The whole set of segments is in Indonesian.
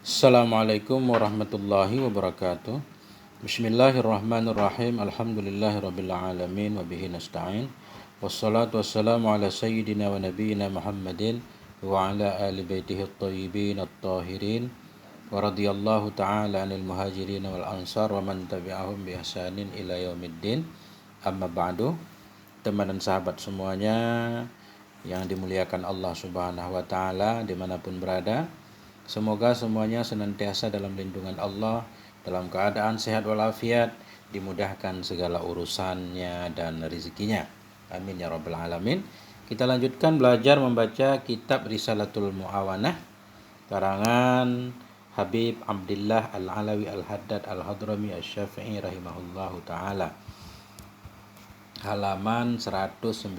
Assalamualaikum warahmatullahi wabarakatuh. Bismillahirrahmanirrahim. Alhamdulillahirrabbilalamin. Wabihi nasta'in. Wassalatu wassalamu ala sayyidina wa nabiyyina Muhammadin wa ala ali baitihi at-tayyibin at-tahirin. Wa radiyallahu ta'ala anil muhajirin wal ansar wa man tabi'ahum bi ihsanin ila yaumiddin. Amma ba'du. Teman dan sahabat semuanya yang dimuliakan Allah Subhanahu wa taala dimanapun berada, semoga semuanya senantiasa dalam lindungan Allah, dalam keadaan sehat walafiat, dimudahkan segala urusannya dan rezekinya. Amin ya rabbal alamin. Kita lanjutkan belajar membaca kitab Risalatul Muawanah karangan Habib Abdillah Al-Alawi Al-Haddad Al-Hadrami Asy-Syafi'i rahimahullahu taala. Halaman 119.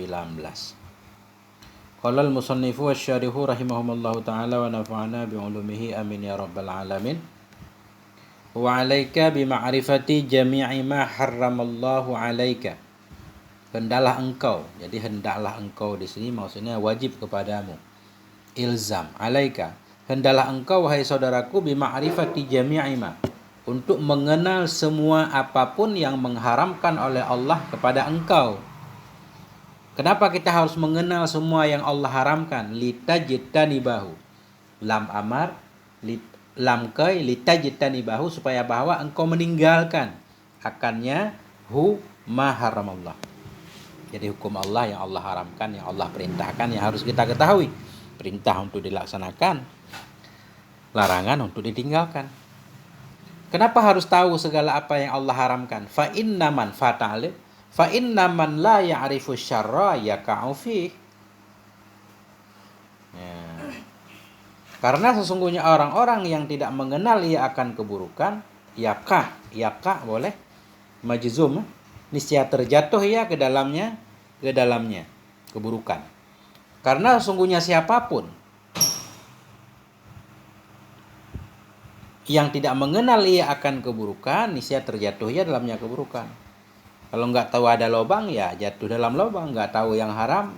Qala al-musannifu wasyarihu rahimahumullahu ta'ala wa nafa'ana bi'ulumihi amin ya rabbal alamin. Wa 'alaika bi ma'rifati jami'i ma harramallahu 'alaika. Hendaklah engkau di sini maksudnya wajib kepadamu. Ilzam 'alaika. Hendaklah engkau wahai saudaraku bi ma'rifati jami'i ma, untuk mengenal semua apapun yang mengharamkan oleh Allah kepada engkau. Kenapa kita harus mengenal semua yang Allah haramkan? Litajtanibahu. Lam amar, lam kai, litajtanibahu, supaya bahwa engkau meninggalkan akannya hu ma haramallah. Jadi hukum Allah yang Allah haramkan, yang Allah perintahkan, yang harus kita ketahui. Perintah untuk dilaksanakan, larangan untuk ditinggalkan. Kenapa harus tahu segala apa yang Allah haramkan? Fa inna man fata'alif, fa inna man la ya'rifu syarra yaka'u fih. Karena sesungguhnya orang-orang yang tidak mengenal ia akan keburukan, yaka boleh majzum, niscaya terjatuh ia ke dalamnya keburukan. Karena sesungguhnya siapapun yang tidak mengenal ia akan keburukan, niscaya terjatuh ia dalamnya keburukan. Kalau nggak tahu ada lubang, ya jatuh dalam lubang. Nggak tahu yang haram,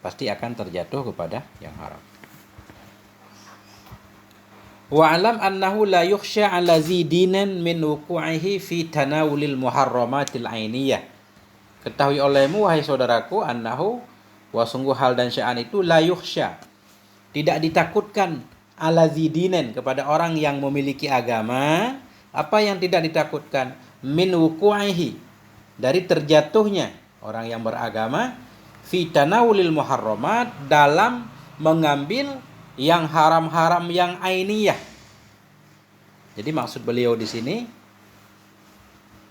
pasti akan terjatuh kepada yang haram. Wa'alam annahu la yukhsha ala zidinan min wuku'ihi fi tanawulil muharramatil ainiyah. Ketahui olehmu wahai saudaraku, annahu, wa sungguh hal dan sya'an itu, la yukhsha, tidak ditakutkan, ala zidinen, kepada orang yang memiliki agama. Apa yang tidak ditakutkan? Min wuku'ihi, dari terjatuhnya orang yang beragama, fi tanawulil muharramat, dalam mengambil yang haram-haram yang ainiyah. Jadi maksud beliau di sini,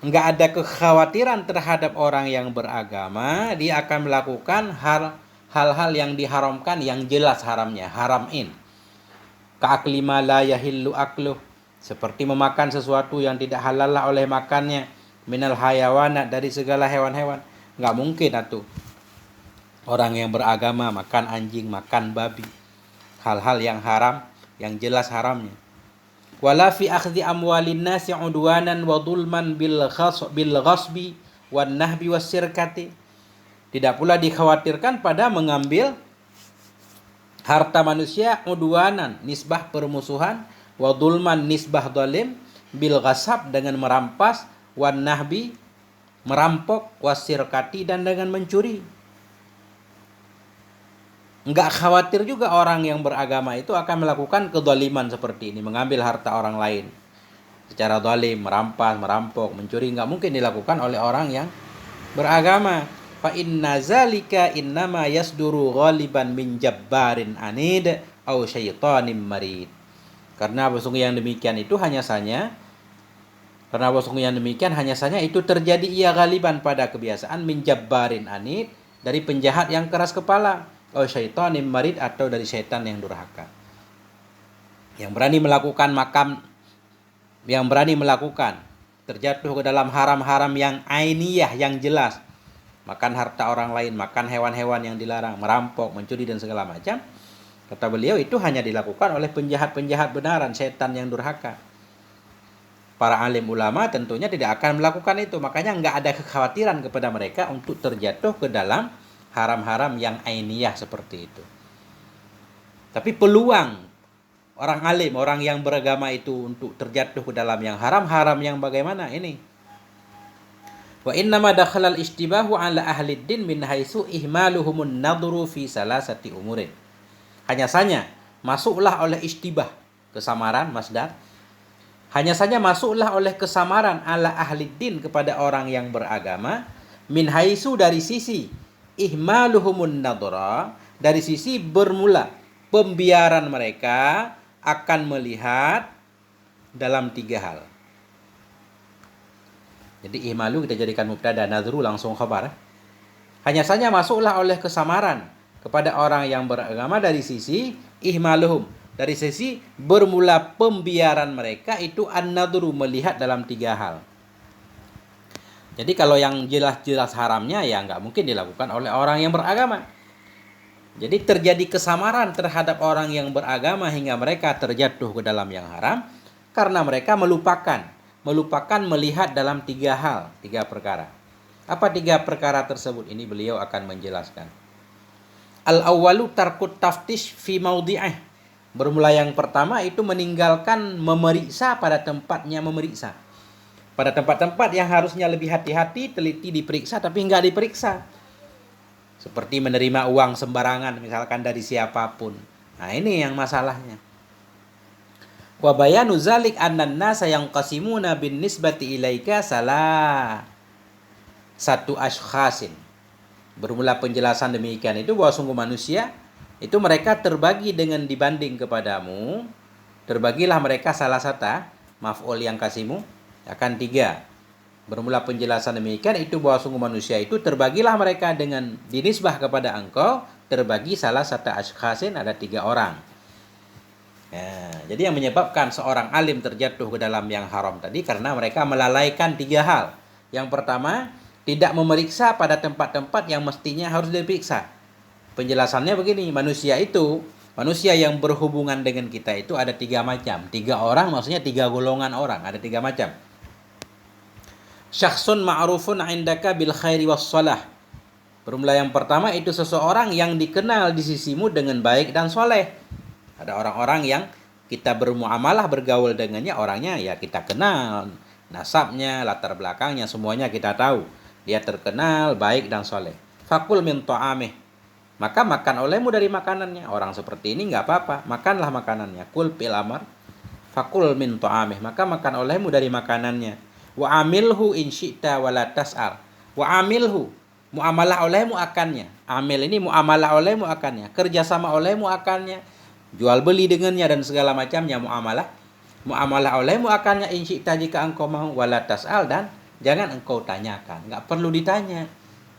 enggak ada kekhawatiran terhadap orang yang beragama, dia akan melakukan hal-hal yang diharamkan yang jelas haramnya, haramin. Ka'akli ma la yahillu akluh, seperti memakan sesuatu yang tidak halal oleh makannya, minal hayawanat, dari segala hewan-hewan. Enggak mungkin atuh orang yang beragama makan anjing, makan babi, hal-hal yang haram, yang jelas haramnya. Wala fi akhdhi amwalin nasi udwanan wa dhulman bil ghasbi wan nahbi wasyirkati. Tidak pula dikhawatirkan pada mengambil harta manusia udwanan, nisbah permusuhan, wa dhulman, nisbah zalim, bil ghasab, dengan merampas, wan nahbi, merampok, wasyirkati, dan dengan mencuri. Enggak khawatir juga orang yang beragama itu akan melakukan kezaliman seperti ini, mengambil harta orang lain secara zalim, merampas, merampok, mencuri. Enggak mungkin dilakukan oleh orang yang beragama. Fa inna zalika innama yasduru ghaliban min jabbarin anid au syaitanim marid. Karena sesungguhnya yang demikian itu hanya saja itu terjadi ia ghaliban, pada kebiasaan, min jabbarin anid, dari penjahat yang keras kepala, atau syaitanim marid, atau dari syaitan yang durhaka, yang berani melakukan terjatuh ke dalam haram-haram yang ainiyah, yang jelas, makan harta orang lain, makan hewan-hewan yang dilarang, merampok, mencuri, dan segala macam. Kata beliau, itu hanya dilakukan oleh penjahat-penjahat benaran, syaitan yang durhaka. Para alim ulama tentunya tidak akan melakukan itu, makanya nggak ada kekhawatiran kepada mereka untuk terjatuh ke dalam haram-haram yang ainiyah seperti itu. Tapi peluang orang alim, orang yang beragama itu untuk terjatuh ke dalam yang haram, haram yang bagaimana ini? Wa innama dakhalal istibahu ala ahli din min haitsu ihmaluhumun nadru fi salasati umurin. Hanya saja masuklah oleh istibah, kesamaran masdar. Hanya saja masuklah oleh kesamaran ala ahli din kepada orang yang beragama min haitsu dari sisi ihmaluhumun nadra, dari sisi bermula pembiaran mereka akan melihat dalam 3 hal. Jadi ihmalu kita jadikan mubtada, nadru langsung khabar. Hanya saja masuklah oleh kesamaran kepada orang yang beragama dari sisi ihmaluhum, dari sisi bermula pembiaran mereka itu an-nadru, melihat dalam 3 hal. Jadi kalau yang jelas-jelas haramnya ya nggak mungkin dilakukan oleh orang yang beragama. Jadi terjadi kesamaran terhadap orang yang beragama hingga mereka terjatuh ke dalam yang haram karena mereka melupakan melihat dalam 3 hal, 3 perkara. Apa 3 perkara tersebut? Ini beliau akan menjelaskan. Al-awwalu tarkut taftish fi maudhi'ih. Bermula yang pertama itu meninggalkan memeriksa pada tempatnya memeriksa. Pada tempat-tempat yang harusnya lebih hati-hati, teliti diperiksa tapi enggak diperiksa. Seperti menerima uang sembarangan misalkan dari siapapun. Nah, ini yang masalahnya. Wa bayanu zalik annan nasa yanqasimuna bin nisbati ilaika salah satu ashkhasin. Bermula penjelasan demikian itu bahwa sungguh manusia itu mereka terbagi dengan dibanding kepadamu, terbagilah mereka salah satu maf'ul yang kasimu akan 3. Bermula penjelasan demikian itu bahwa sungguh manusia itu terbagilah mereka dengan dinisbah kepada engkau, terbagi salah satu ashkhasin, ada 3 orang. Ya, jadi yang menyebabkan seorang alim terjatuh ke dalam yang haram tadi karena mereka melalaikan 3 hal. Yang pertama, tidak memeriksa pada tempat-tempat yang mestinya harus diperiksa. Penjelasannya begini, manusia yang berhubungan dengan kita itu ada 3 macam. 3 orang maksudnya 3 golongan orang, ada 3 macam. Syakhsun ma'rufun 'indaka bil khairi was shalah. Bermula yang pertama itu seseorang yang dikenal di sisimu dengan baik dan soleh. Ada orang-orang yang kita bermuamalah, bergaul dengannya, orangnya ya kita kenal, nasabnya, latar belakangnya, semuanya kita tahu. Dia terkenal, baik dan soleh. Fakul min ta'amih. Maka makan olehmu dari makanannya. Orang seperti ini nggak apa-apa, makanlah makanannya. Kul fil amr. Fakul min ta'amih. Maka makan olehmu dari makanannya. Wa amilhu in syi'ta wa la tas'al. Wa amilhu. Muamalah olehmu akannya. Amil ini muamalah olehmu akannya. Kerjasama olehmu akannya. Jual beli dengannya dan segala macamnya muamalah. Muamalah olehmu akannya in syi'ta jika engkau mau, wa la tas'al, dan jangan engkau tanyakan. Nggak perlu ditanya.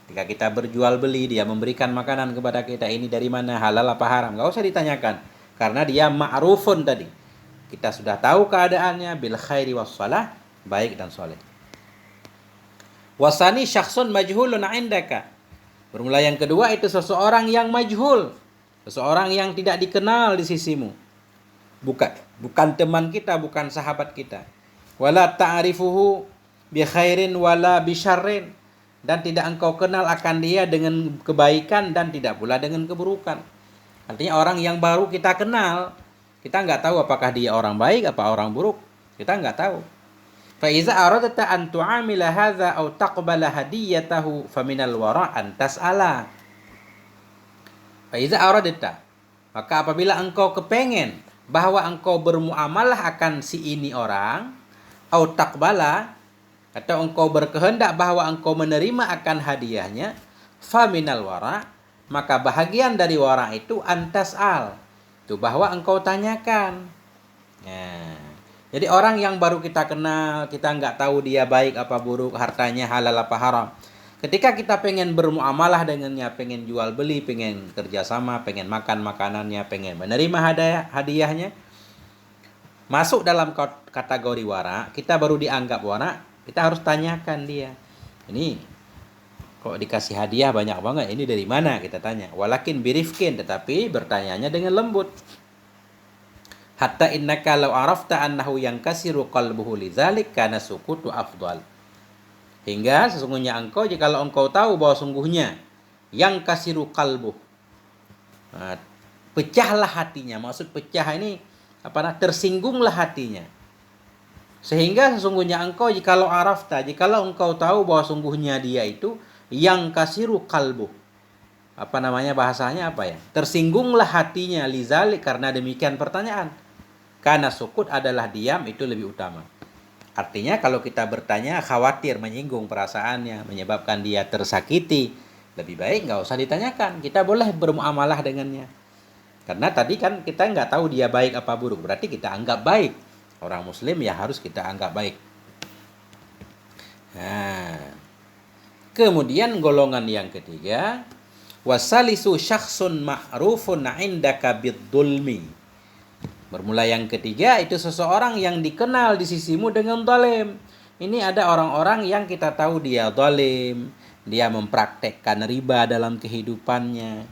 Ketika kita berjual beli, dia memberikan makanan kepada kita, ini dari mana, halal apa haram, nggak usah ditanyakan. Karena dia ma'rufun tadi. Kita sudah tahu keadaannya, bil khairi was salah, baik dan soleh. Wasani syakhsun majhulun 'indaka. Bermula yang kedua itu seseorang yang majhul. Seseorang yang tidak dikenal di sisimu. Bukan teman kita, bukan sahabat kita. Wala ta'rifuhu bi khairin wala bi syarrin. Dan tidak engkau kenal akan dia dengan kebaikan dan tidak pula dengan keburukan. Artinya orang yang baru kita kenal, kita nggak tahu apakah dia orang baik apa orang buruk. Kita nggak tahu. Fa iza aradta an tu'amila hadza aw taqbala hadiyatahu faminal wara' an tas'ala. Fa iza aradta, maka apabila engkau kepengen bahwa engkau bermuamalah akan si ini orang, aw taqbala, atau engkau berkehendak bahwa engkau menerima akan hadiahnya, faminal wara', maka bahagian dari wara' itu antas'al, itu bahwa engkau tanyakan. Jadi orang yang baru kita kenal, kita nggak tahu dia baik apa buruk, hartanya halal apa haram. Ketika kita pengen bermuamalah dengannya, pengen jual beli, pengen kerjasama, pengen makan makanannya, pengen menerima hadiahnya, masuk dalam kategori wara', kita baru dianggap wara', kita harus tanyakan dia. Ini kok dikasih hadiah banyak banget, ini dari mana, kita tanya. Walakin birifkin, tetapi bertanyanya dengan lembut. Hatta innaka law arafta annahu yankasiru qalbuhu lidzalik kana sukutu afdal. Hingga sesungguhnya engkau, jikalau engkau tahu bahwa sungguhnya yankasiru qalbuh, pecahlah hatinya. Maksud pecah ini tersinggunglah hatinya. Sehingga sesungguhnya engkau jikalau arafta, jikalau engkau tahu bahwa sungguhnya dia itu yang kasiru kalbu. Bahasanya apa ya? Tersinggunglah hatinya lizalik, karena demikian pertanyaan. Karena sukut adalah diam itu lebih utama. Artinya kalau kita bertanya khawatir menyinggung perasaannya, menyebabkan dia tersakiti, lebih baik nggak usah ditanyakan. Kita boleh bermuamalah dengannya. Karena tadi kan kita nggak tahu dia baik apa buruk, berarti kita anggap baik. Orang muslim ya harus kita anggap baik. Nah, kemudian golongan yang ketiga, wasalisu syakhsun ma'rufun 'indaka bid-dhulmi. Bermula yang ketiga itu seseorang yang dikenal di sisimu dengan zalim. Ini ada orang-orang yang kita tahu dia zalim, dia mempraktekkan riba dalam kehidupannya.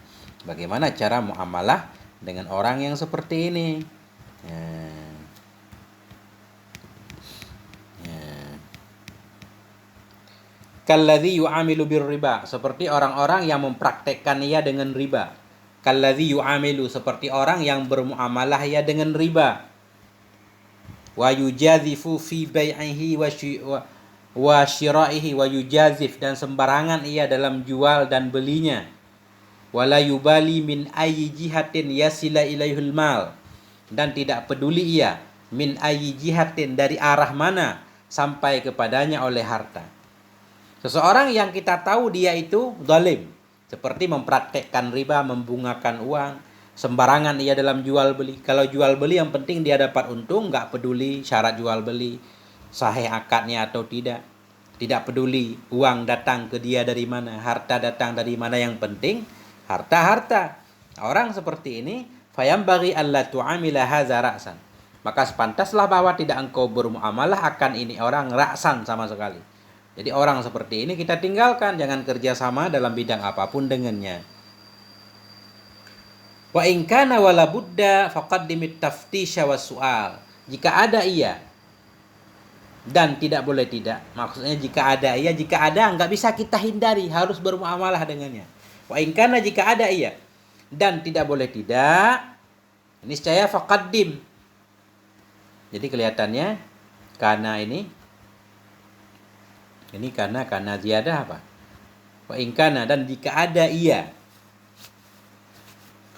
Bagaimana cara muamalah dengan orang yang seperti ini? Kalladzi yu'amilu birriba, seperti orang-orang yang mempraktekkan ia dengan riba. Kalladzi yu'amilu, seperti orang yang bermuamalah ia dengan riba. Wa yujazifu fi bai'ihi wa syira'ihi wa yujazif, dan sembarangan ia dalam jual dan belinya. Wala yubali min ayyi jihatin yasila ilaihul mal, dan tidak peduli ia min ayyi jihatin, dari arah mana sampai kepadanya oleh harta. Seseorang yang kita tahu dia itu zalim, seperti mempraktekkan riba, membungakan uang, sembarangan ia dalam jual beli. Kalau jual beli yang penting dia dapat untung, nggak peduli syarat jual beli, sahih akadnya atau tidak. Tidak peduli uang datang ke dia dari mana, harta datang dari mana, yang penting harta. Orang seperti ini, fayambaghi alla tu'amila hadza ra'san. Maka sepantaslah bahwa tidak engkau bermuamalah akan ini orang ra'san sama sekali. Jadi orang seperti ini kita tinggalkan, jangan kerjasama dalam bidang apapun dengannya. Wa in kana wala budda faqaddimit taftisha was-su'al. Jika ada ia dan tidak boleh tidak, maksudnya jika ada enggak bisa kita hindari, harus bermuamalah dengannya. Wa in kana, jika ada ia dan tidak boleh tidak, niscaya faqaddim. Jadi kelihatannya karena ini karena ziyadah apa? Wa in kana, dan jika ada ia.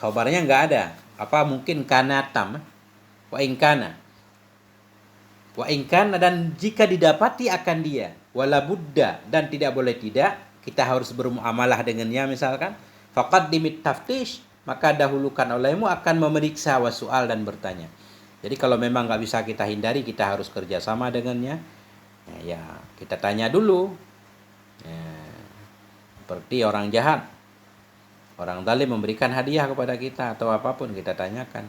Khabarnya enggak ada. Apa mungkin kana tam? Wa in kana. Dan jika didapati akan dia, wala budda, dan tidak boleh tidak, kita harus bermuamalah dengannya misalkan, faqaddimit taftish, maka dahulukan olehmu akan memeriksa wasual dan bertanya. Jadi kalau memang nggak bisa kita hindari, kita harus kerjasama dengannya. Ya kita tanya dulu. Seperti orang jahat, orang zalim memberikan hadiah kepada kita atau apapun, kita tanyakan.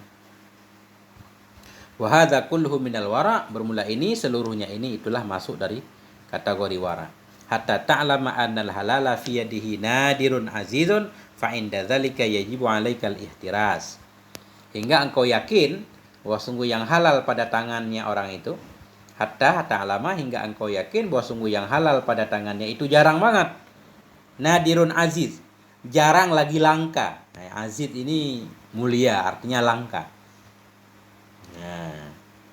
Wa hadza kulluhu minal wara, bermula ini seluruhnya ini itulah masuk dari kategori wara. Hatta ta'lama annal halala fi yadihi nadirun azizun fa inda dzalika yajibu 'alaikal ihtiras. Hingga engkau yakin bahwa sungguh yang halal pada tangannya orang itu, hatta ta'lama, hingga engkau yakin bahwa sungguh yang halal pada tangannya itu jarang banget. Nadirun aziz, jarang lagi langka. Aziz ini mulia, artinya langka.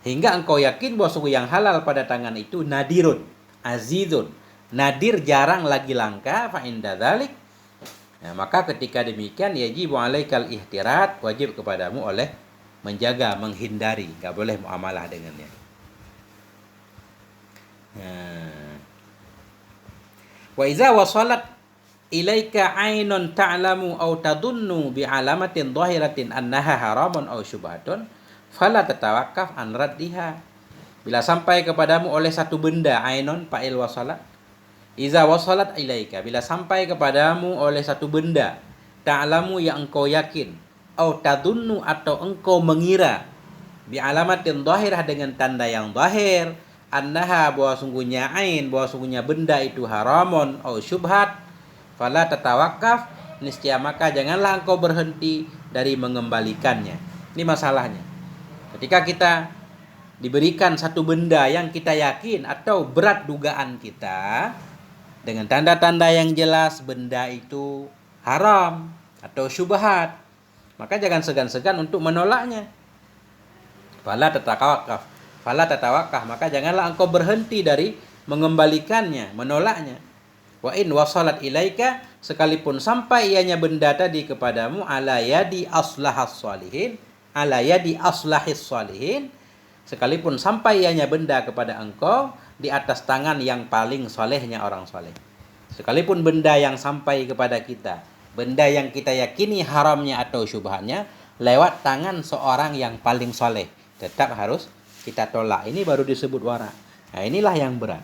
Hingga engkau yakin bahwa sungguh yang halal pada tangan itu nadirun, azizun. Nadir, jarang lagi langka, fa inda dzalik. Maka ketika demikian yajibu 'alaikal ihtirat, wajib kepadamu oleh menjaga, menghindari, enggak boleh muamalah dengannya. Wa iza wasalat ilaika 'ainun ta'lamu aw tadunnu bi 'alamatin dhahiratin annaha haramun aw syubhatun fala tatawaqqaf an raddiha. Bila sampai kepadamu oleh satu benda, 'ainun fa'il wasalat, iza wasalat ilaika, bila sampai kepadamu oleh satu benda, ta'lamu yang engkau yakin, aw tadunnu atau engkau mengira, bi 'alamatin dhahirah dengan tanda yang zahir, annaha bahwa sungguhnya ain, bahwa sungguhnya benda itu haramun atau syubhat, fala tatawaqqaf, niscaya maka janganlah engkau berhenti dari mengembalikannya. Ini masalahnya. Ketika kita diberikan satu benda yang kita yakin atau berat dugaan kita dengan tanda-tanda yang jelas benda itu haram atau syubhat, maka jangan segan-segan untuk menolaknya. Fala tatawakaf, maka janganlah engkau berhenti dari mengembalikannya, menolaknya. Wa in wasalat ilaika, sekalipun sampai ianya benda tadi kepadamu, ala yadi aslahas salihin, ala yadi aslahis salihin, sekalipun sampai ianya benda kepada engkau di atas tangan yang paling solehnya orang soleh. Sekalipun benda yang sampai kepada kita, benda yang kita yakini haramnya atau syubhatnya, lewat tangan seorang yang paling soleh, tetap harus kita tolak. Ini baru disebut wara. Nah, inilah yang berat.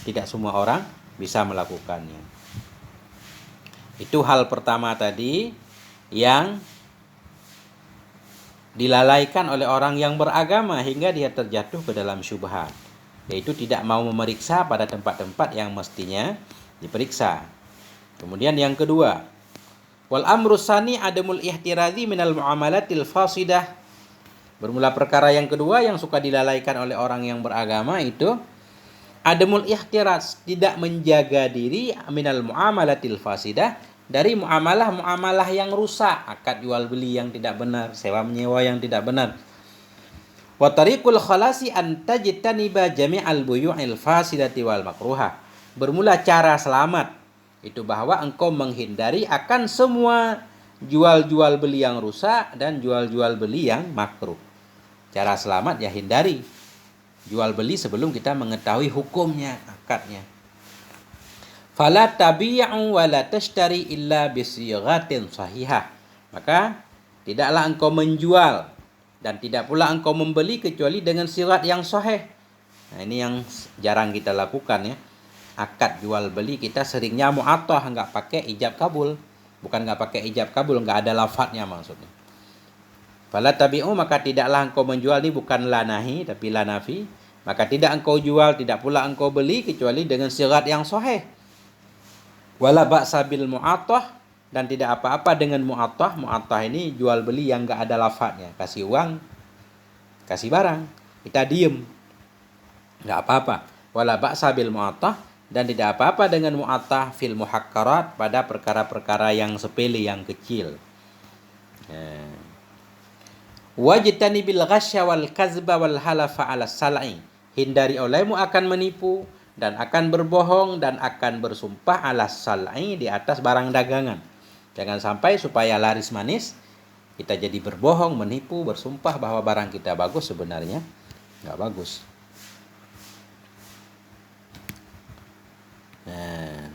Tidak semua orang bisa melakukannya. Itu hal pertama tadi yang dilalaikan oleh orang yang beragama hingga dia terjatuh ke dalam syubhat, yaitu tidak mau memeriksa pada tempat-tempat yang mestinya diperiksa. Kemudian yang kedua, wal amru tsani adamul ihtirazi minal muamalatil fasidah. Bermula perkara yang kedua yang suka dilalaikan oleh orang yang beragama itu adamul ihtiraz, tidak menjaga diri minal muamalatil fasidah, dari muamalah yang rusak, akad jual beli yang tidak benar, sewa menyewa yang tidak benar. Wa tariqul khalasi an tajtaniba jami'al buyu'il fasidati wal makruhah. Bermula cara selamat itu bahwa engkau menghindari akan semua jual-jual beli yang rusak dan jual-jual beli yang makruh. Cara selamat ya hindari jual beli sebelum kita mengetahui hukumnya, akadnya. Fala tabi'u wa la tashtari illa bisighatin sahihah. Maka tidaklah engkau menjual dan tidak pula engkau membeli kecuali dengan sirat yang sahih. Nah, ini yang jarang kita lakukan ya. Akad jual beli kita seringnya mu'attah, enggak pakai ijab kabul. Bukan enggak pakai ijab kabul, enggak ada lafadznya maksudnya. Fala tabi'u, maka tidaklah engkau menjual, ini bukan la nahi tapi la nafi. Maka tidak engkau jual, tidak pula engkau beli kecuali dengan sirat yang sahih. Wala ba'sa bil mu'attah, dan tidak apa-apa dengan mu'attah. Mu'attah ini jual beli yang enggak ada lafadznya. Kasih uang, kasih barang, kita diem, enggak apa-apa. Wala ba'sa bil mu'attah, dan tidak apa-apa dengan mu'attah fil muhakkarat, pada perkara-perkara yang sepele, yang kecil. Wajtani bil ghasya wal kazba wal halafa ala sal'i. Hindari olehmu akan menipu dan akan berbohong dan akan bersumpah ala sal'i, di atas barang dagangan. Jangan sampai supaya laris manis kita jadi berbohong, menipu, bersumpah bahwa barang kita bagus, sebenarnya enggak bagus. Nah,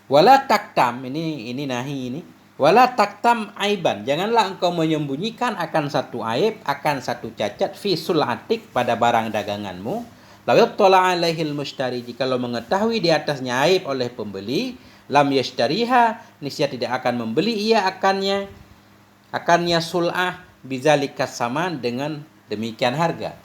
wala taktam, ini nahi ini. Wala taktam aiban, janganlah engkau menyembunyikan akan satu aib, akan satu cacat fi sulatik, pada barang daganganmu. Law yattala alaihil mushtari, jikalau mengetahui di atasnya aib oleh pembeli, lam yashtariha, niscaya tidak akan membeli ia akannya sul'ah bizalikas saman, dengan demikian harga.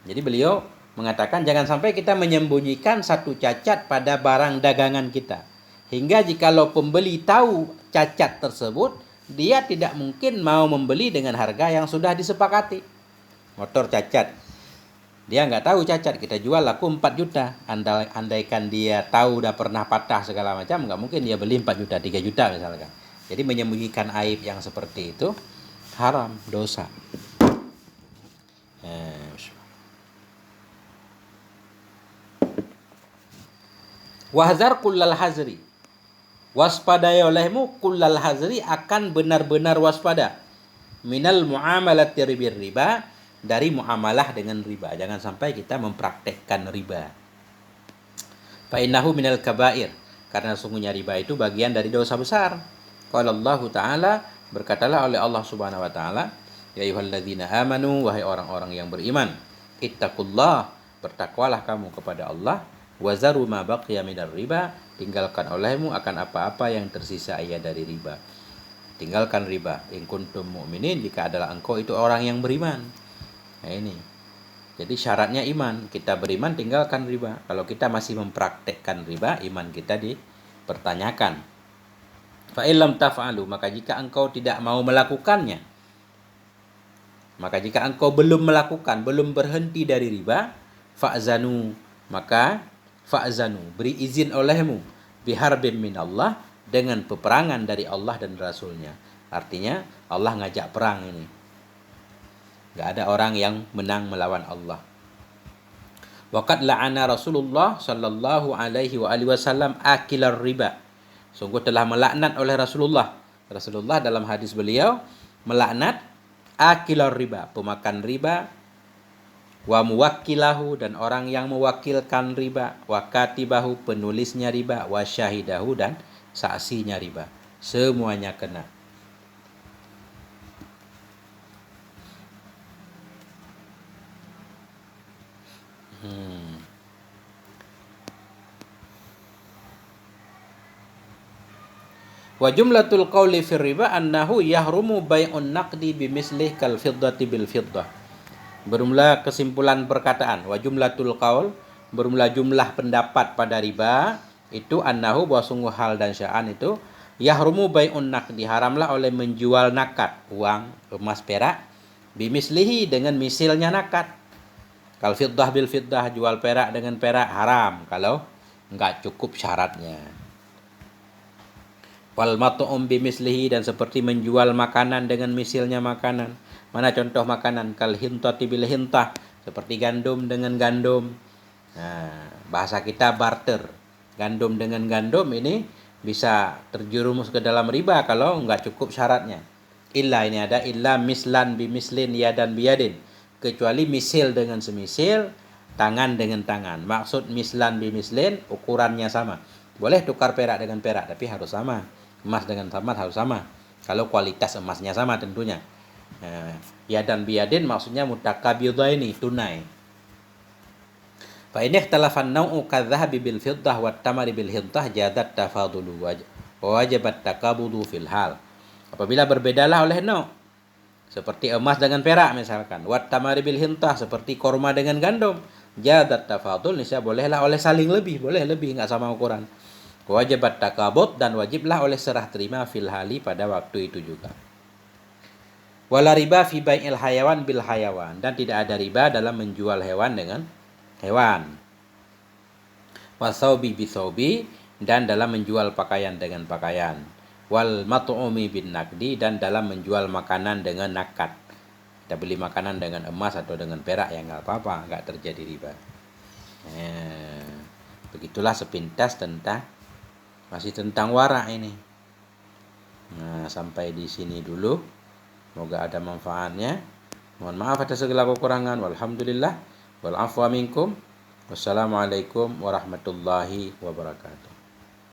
Jadi beliau mengatakan jangan sampai kita menyembunyikan satu cacat pada barang dagangan kita, hingga jikalau pembeli tahu cacat tersebut, dia tidak mungkin mau membeli dengan harga yang sudah disepakati. Motor cacat, dia nggak tahu cacat, kita jual laku 4 juta. Andaikan dia tahu udah pernah patah segala macam, nggak mungkin dia beli 4 juta, 3 juta misalkan. Jadi menyembunyikan aib yang seperti itu haram, dosa. Wahzar kullal hazri, waspadai olehmu kullal hazri, akan benar-benar waspada, minal muamalati riba, dari muamalah dengan riba. Jangan sampai kita mempraktekkan riba. Fa innahu minal kabair, karena sungguhnya riba itu bagian dari dosa besar. Qala Allah Ta'ala, berkatalah oleh Allah Subhanahu wa taala, ya ayyuhalladzina amanu, wahai orang-orang yang beriman, ittaqullah, bertakwalah kamu kepada Allah, wazaru ma baqiya minar riba, tinggalkan olehmu akan apa-apa yang tersisa ia dari riba. Tinggalkan riba, in kuntum mu'minin, jika adalah engkau itu orang yang beriman. Nah ini, jadi syaratnya iman. Kita beriman, tinggalkan riba. Kalau kita masih mempraktekkan riba, iman kita dipertanyakan. Fa illam taf'alu, maka jika engkau tidak mau melakukannya, maka jika engkau belum melakukan, belum berhenti dari riba, fa'zanu, maka fa'zanu, beri izin olehmu, biharbim minallah, dengan peperangan dari Allah dan Rasulnya. Artinya Allah ngajak perang ini. Nggak ada orang yang menang melawan Allah. Waqad la'ana Rasulullah sallallahu alaihi wa alihi wasallam akilar riba. Sungguh telah melaknat oleh Rasulullah. Rasulullah dalam hadis beliau melaknat akilar riba, pemakan riba, wa muwakkilahu, dan orang yang mewakilkan riba, wa katibahu, penulisnya riba, wa syahidahu, dan saksinya riba. Semuanya kena. Wa jumlatul qawli fir riba annahu yahrumu bai'un naqdi bimislih kal fiddati bil fiddah. Bermula kesimpulan perkataan, wa jumlatul qaul, bermula jumlah pendapat pada riba itu annahu, bahwa sungguh hal dan sya'an itu yahrumu bai'un naqdi, haramlah oleh menjual nakad, uang, emas, perak, bimislihi, dengan misilnya nakad. Kal fiddah bil fiddah, jual perak dengan perak haram kalau enggak cukup syaratnya. Wal mat'um bimislihi, dan seperti menjual makanan dengan misilnya makanan. Mana contoh makanan? Kal hintati bil hintah, seperti gandum dengan gandum. Nah, bahasa kita barter. Gandum dengan gandum ini bisa terjerumus ke dalam riba kalau enggak cukup syaratnya. Illa, ini ada illa mislan bimislin yadan biyadin, kecuali misil dengan semisil, tangan dengan tangan. Maksud mislan bimislin, ukurannya sama. Boleh tukar perak dengan perak, tapi harus sama. Emas dengan emas harus sama. Kalau kualitas emasnya sama tentunya. Yadan biyadin maksudnya mutakabidhaini, tunai. Fa in ikhtalafan naw'u kadzahabi bil fiddah wat tamari bil hintah jadat tafadulu wa wajibat takabudu fil hal. Apabila berbedalah oleh nau', seperti emas dengan perak misalkan, wat tamari bil hintah, seperti korma dengan gandum, jadat tafadul, niscaya bolehlah oleh saling lebih, boleh lebih, enggak sama ukuran. Wajibat takabut, dan wajiblah oleh serah terima fil hali, pada waktu itu juga. Wala riba fi bai'il hayawan bil hayawan, dan tidak ada riba dalam menjual hewan dengan hewan. Wasaubi bisaubi, dan dalam menjual pakaian dengan pakaian. Wal mat'umi bin nakdi, dan dalam menjual makanan dengan nakad. Kita beli makanan dengan emas atau dengan perak, ya nggak apa-apa, nggak terjadi riba. Begitulah sepintas masih tentang wara ini. Nah, sampai di sini dulu. Semoga ada manfaatnya. Mohon maaf atas segala kekurangan. Walhamdulillah. Wal afwa minkum. Wassalamualaikum warahmatullahi wabarakatuh.